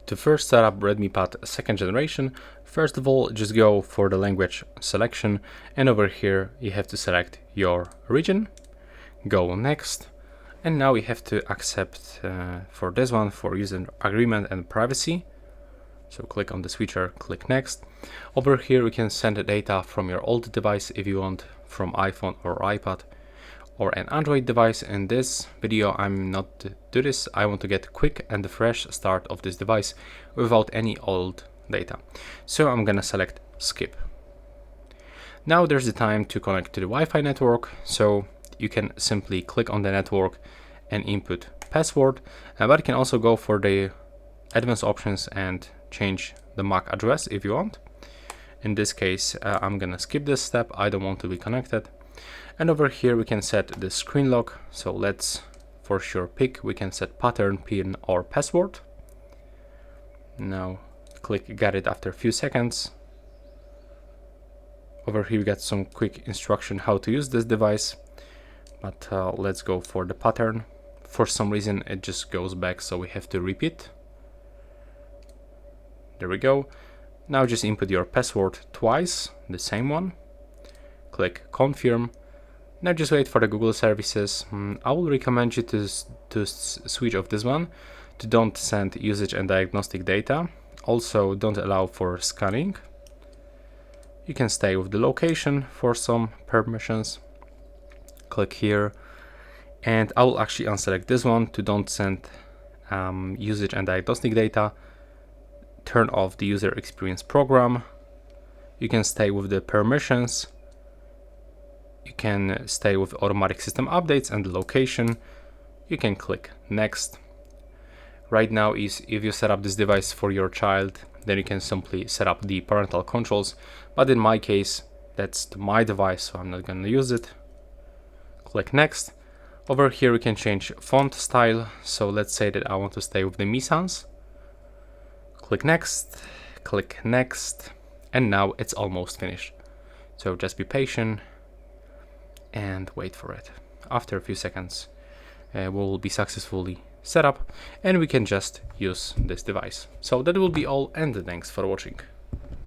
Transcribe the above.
To first set up Redmi Pad 2nd generation, first of all just go for the language selection, and over here you have to select your region, go next, and now you have to accept for this one for user agreement and privacy. So click on the switcher, click next. Over here we can send the data from your old device if you want, from iPhone or iPad or an Android device. In this video I'm not to do this. I want to get a quick and fresh start of this device without any old data. So I'm gonna select skip. Now there's the time to connect to the Wi-Fi network, so you can simply click on the network and input password, but you can also go for the advanced options and change the MAC address if you want. In this case I'm gonna skip this step, I don't want to be connected. And over here we can set the screen lock, so let's for sure pick, we can set pattern, PIN or password. Now click get it after a few seconds. Over here we got some quick instruction how to use this device, but let's go for the pattern. For some reason it just goes back, so we have to repeat. There we go. Now just input your password twice, the same one. Click confirm. Now just wait for the Google services. I will recommend you to switch off this one, to don't send usage and diagnostic data. Also don't allow for scanning. You can stay with the location for some permissions. Click here, and I will actually unselect this one to don't send usage and diagnostic data. Turn off the user experience program. You can stay with the permissions. You can stay with automatic system updates and the location. You can click next. Right now is if you set up this device for your child, then you can simply set up the parental controls, but in my case that's my device, so I'm not going to use it. Click next. Over here we can change font style, so let's say that I want to stay with the Mi Sans. Click next, and now it's almost finished. So just be patient and wait for it. After a few seconds we'll be successfully set up and we can just use this device. So that will be all, and thanks for watching.